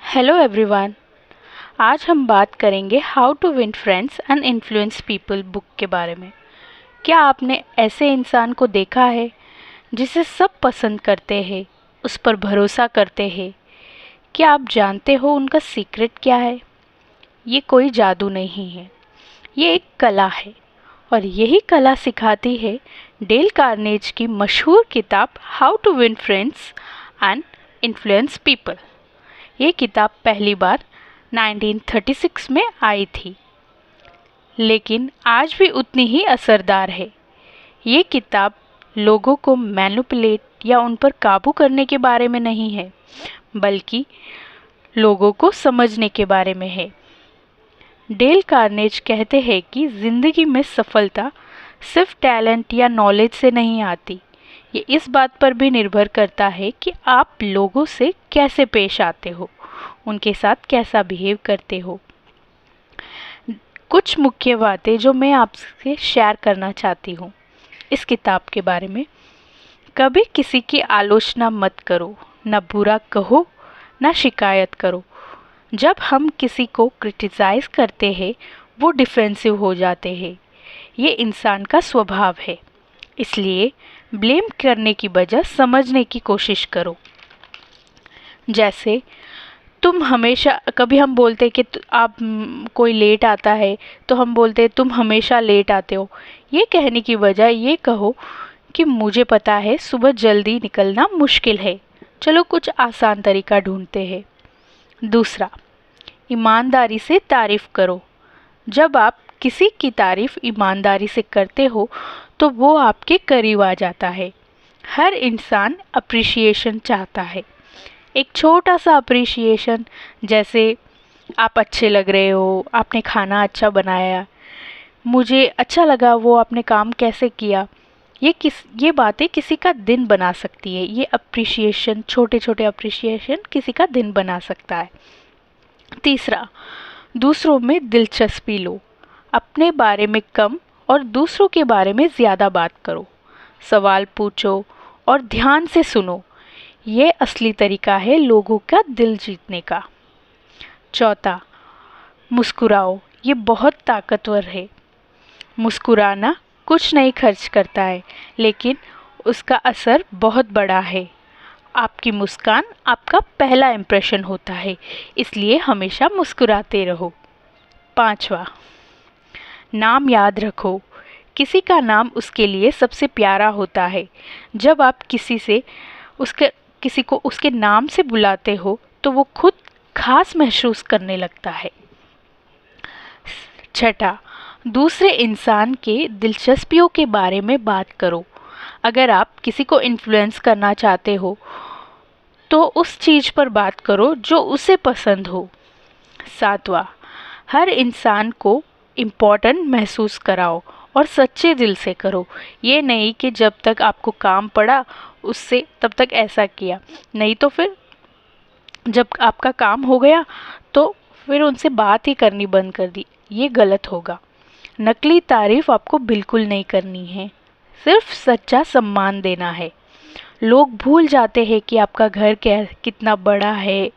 Hello everyone. आज हम बात करेंगे how to win friends and influence people book के बारे में। क्या आपने ऐसे इंसान को देखा है जिसे सब पसंद करते हैं, उस पर भरोसा करते हैं? क्या आप जानते हो उनका सीक्रेट क्या है? ये कोई जादू नहीं है, ये एक कला है। और यही कला सिखाती है डेल कार्नेज की मशहूर किताब how to win friends and influence people. ये किताब पहली बार 1936 में आई थी, लेकिन आज भी उतनी ही असरदार है। ये किताब लोगों को मैनिपुलेट या उन पर काबू करने के बारे में नहीं है, बल्कि लोगों को समझने के बारे में है। डेल कार्नेज कहते हैं कि ज़िंदगी में सफलता सिर्फ टैलेंट या नॉलेज से नहीं आती। ये इस बात पर भी निर्भर करता है कि आप लोगों से कैसे पेश आते हो, उनके साथ कैसा बिहेव करते हो। कुछ मुख्य बातें जो मैं आपसे शेयर करना चाहती हूँ इस किताब के बारे में। कभी किसी की आलोचना मत करो, न बुरा कहो, न शिकायत करो। जब हम किसी को क्रिटिसाइज करते हैं वो डिफेंसिव हो जाते हैं। ये इंसान का स्वभाव है, इसलिए ब्लेम करने की बजाय समझने की कोशिश करो। जैसे तुम हमेशा, कभी हम बोलते हैं कि आप कोई लेट आता है तो हम बोलते हैं तुम हमेशा लेट आते हो। ये कहने की बजाय ये कहो कि मुझे पता है सुबह जल्दी निकलना मुश्किल है, चलो कुछ आसान तरीका ढूंढते हैं। दूसरा, ईमानदारी से तारीफ़ करो। जब आप किसी की तारीफ़ ईमानदारी से करते हो तो वो आपके करीब आ जाता है। हर इंसान अप्रिशिएशन चाहता है। एक छोटा सा अप्रिशिएशन, जैसे आप अच्छे लग रहे हो, आपने खाना अच्छा बनाया, मुझे अच्छा लगा वो आपने काम कैसे किया, ये बातें किसी का दिन बना सकती है। ये अप्रिशिएशन, छोटे छोटे अप्रिशिएशन किसी का दिन बना सकता है। तीसरा, दूसरों में दिलचस्पी लो। अपने बारे में कम और दूसरों के बारे में ज़्यादा बात करो। सवाल पूछो और ध्यान से सुनो। ये असली तरीका है लोगों का दिल जीतने का। चौथा, मुस्कुराओ। ये बहुत ताकतवर है। मुस्कुराना कुछ नहीं खर्च करता है, लेकिन उसका असर बहुत बड़ा है। आपकी मुस्कान आपका पहला इम्प्रेशन होता है, इसलिए हमेशा मुस्कुराते रहो। पांचवा, नाम याद रखो। किसी का नाम उसके लिए सबसे प्यारा होता है। जब आप किसी को उसके नाम से बुलाते हो तो वो खुद खास महसूस करने लगता है। छठा, दूसरे इंसान के दिलचस्पियों के बारे में बात करो। अगर आप किसी को इन्फ्लुएंस करना चाहते हो तो उस चीज़ पर बात करो जो उसे पसंद हो। सातवां, हर इंसान को इम्पोर्टेंट महसूस कराओ और सच्चे दिल से करो। ये नहीं कि जब तक आपको काम पड़ा उससे तब तक ऐसा किया, नहीं तो फिर जब आपका काम हो गया तो फिर उनसे बात ही करनी बंद कर दी। ये गलत होगा। नकली तारीफ आपको बिल्कुल नहीं करनी है, सिर्फ सच्चा सम्मान देना है। लोग भूल जाते हैं कि आपका घर कितना बड़ा है,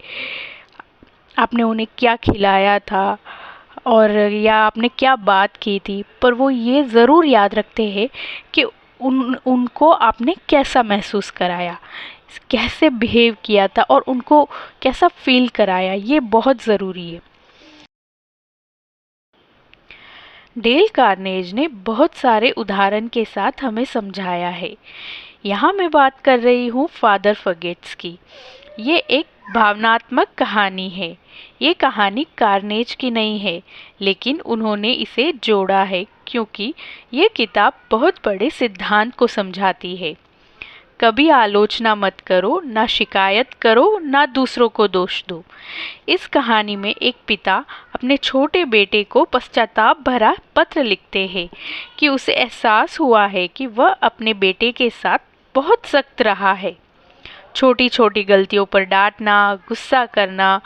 आपने उन्हें क्या खिलाया था और या आपने क्या बात की थी, पर वो ये ज़रूर याद रखते हैं कि उनको आपने कैसा महसूस कराया, कैसे बिहेव किया था और उनको कैसा फील कराया। ये बहुत ज़रूरी है। डेल कार्नेज ने बहुत सारे उदाहरण के साथ हमें समझाया है। यहाँ मैं बात कर रही हूँ फादर फगेट्स की। ये एक भावनात्मक कहानी है। ये कहानी कार्नेज की नहीं है, लेकिन उन्होंने इसे जोड़ा है क्योंकि ये किताब बहुत बड़े सिद्धांत को समझाती है। कभी आलोचना मत करो, ना शिकायत करो, ना दूसरों को दोष दो। इस कहानी में एक पिता अपने छोटे बेटे को पश्चाताप भरा पत्र लिखते हैं कि उसे एहसास हुआ है कि वह अपने बेटे के साथ बहुत सख्त रहा है। छोटी छोटी गलतियों पर डांटना, गुस्सा करना,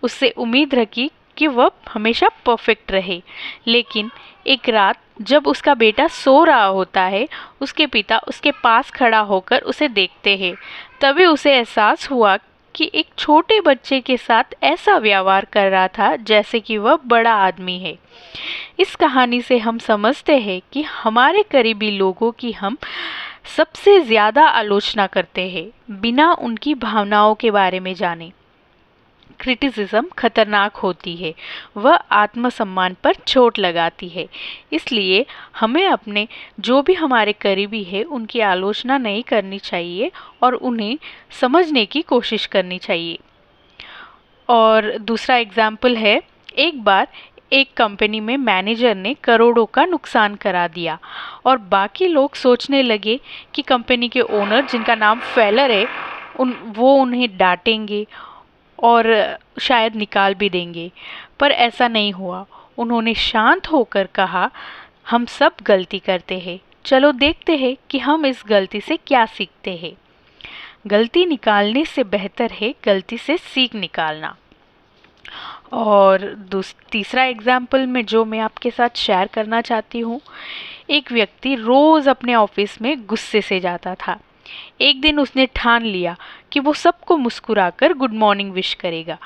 उससे उम्मीद रखी कि वह हमेशा परफेक्ट रहे। लेकिन एक रात जब उसका बेटा सो रहा होता है, उसके पिता उसके पास खड़ा होकर उसे देखते हैं। तभी उसे एहसास हुआ कि एक छोटे बच्चे के साथ ऐसा व्यवहार कर रहा था जैसे कि वह बड़ा आदमी है। इस कहानी से हम समझते हैं कि हमारे करीबी लोगों की हम सबसे ज़्यादा आलोचना करते हैं बिना उनकी भावनाओं के बारे में जाने। क्रिटिसिज्म खतरनाक होती है, वह आत्मसम्मान पर चोट लगाती है। इसलिए हमें अपने जो भी हमारे करीबी है उनकी आलोचना नहीं करनी चाहिए और उन्हें समझने की कोशिश करनी चाहिए। और दूसरा एग्जाम्पल है, एक बार एक कंपनी में मैनेजर ने करोड़ों का नुकसान करा दिया और बाकी लोग सोचने लगे कि कंपनी के ओनर, जिनका नाम फेलर है, वो उन्हें डांटेंगे और शायद निकाल भी देंगे। पर ऐसा नहीं हुआ। उन्होंने शांत होकर कहा, हम सब गलती करते हैं, चलो देखते हैं कि हम इस गलती से क्या सीखते हैं। गलती निकालने से बेहतर है गलती से सीख निकालना। और तीसरा एग्जाम्पल में जो मैं आपके साथ शेयर करना चाहती हूँ, एक व्यक्ति रोज़ अपने ऑफिस में गुस्से से जाता था। एक दिन उसने ठान लिया कि वो सबको मुस्कुराकर गुड मॉर्निंग विश करेगा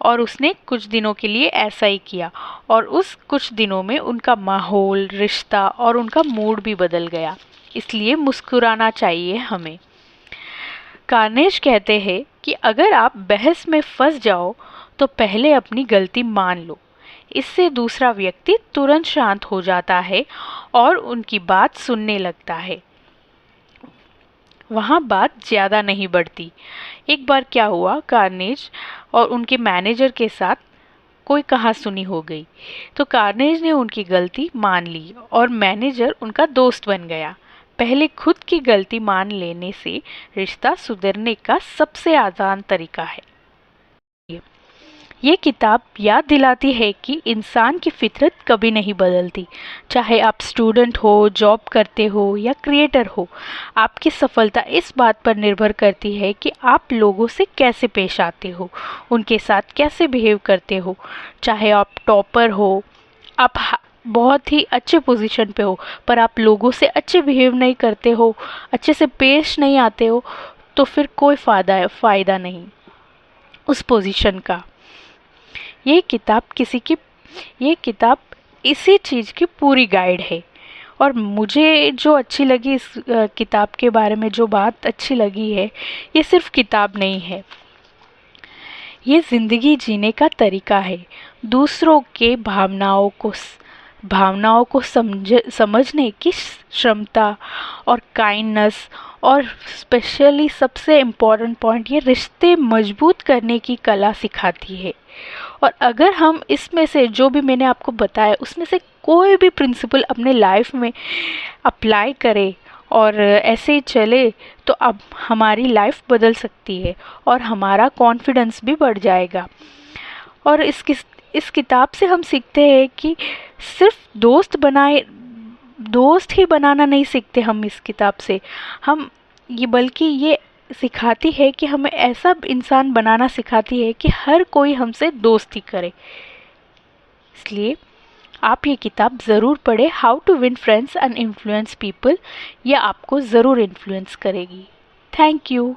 और उसने कुछ दिनों के लिए ऐसा ही किया और उस कुछ दिनों में उनका माहौल, रिश्ता और उनका मूड भी बदल गया। इसलिए मुस्कुराना चाहिए हमें। कार्नेज कहते हैं कि अगर आप बहस में फंस जाओ तो पहले अपनी गलती मान लो। इससे दूसरा व्यक्ति तुरंत शांत हो जाता है और उनकी बात सुनने लगता है। वहाँ बात ज़्यादा नहीं बढ़ती। एक बार क्या हुआ, कार्नेज और उनके मैनेजर के साथ कोई कहासुनी हो गई। तो कार्नेज ने उनकी गलती मान ली और मैनेजर उनका दोस्त बन गया। पहले खुद की गलती मान लेने से रिश्ता सुधरने का सबसे आसान तरीका है। ये किताब याद दिलाती है कि इंसान की फितरत कभी नहीं बदलती। चाहे आप स्टूडेंट हो, जॉब करते हो या क्रिएटर हो, आपकी सफलता इस बात पर निर्भर करती है कि आप लोगों से कैसे पेश आते हो, उनके साथ कैसे बिहेव करते हो। चाहे आप टॉपर हो, आप बहुत ही अच्छे पोजीशन पे हो, पर आप लोगों से अच्छे बिहेव नहीं करते हो, अच्छे से पेश नहीं आते हो, तो फिर कोई फ़ायदा नहीं उस पोजीशन का। ये किताब इसी चीज़ की पूरी गाइड है। और मुझे जो अच्छी लगी इस किताब के बारे में, जो बात अच्छी लगी है, ये सिर्फ किताब नहीं है, ये ज़िंदगी जीने का तरीका है। दूसरों के भावनाओं को समझने की क्षमता और काइंडनेस, और स्पेशली सबसे इम्पोर्टेंट पॉइंट, ये रिश्ते मजबूत करने की कला सिखाती है। और अगर हम इसमें से जो भी मैंने आपको बताया उसमें से कोई भी प्रिंसिपल अपने लाइफ में अप्लाई करें और ऐसे ही चले, तो अब हमारी लाइफ बदल सकती है और हमारा कॉन्फिडेंस भी बढ़ जाएगा। और इस किताब से हम सीखते हैं कि सिर्फ दोस्त ही बनाना नहीं सीखते हम इस किताब से, बल्कि ये सिखाती है कि हमें ऐसा इंसान बनाना सिखाती है कि हर कोई हमसे दोस्ती करे। इसलिए आप ये किताब ज़रूर पढ़ें, how to win friends and influence people. ये आपको ज़रूर इन्फ्लुएंस करेगी। Thank you.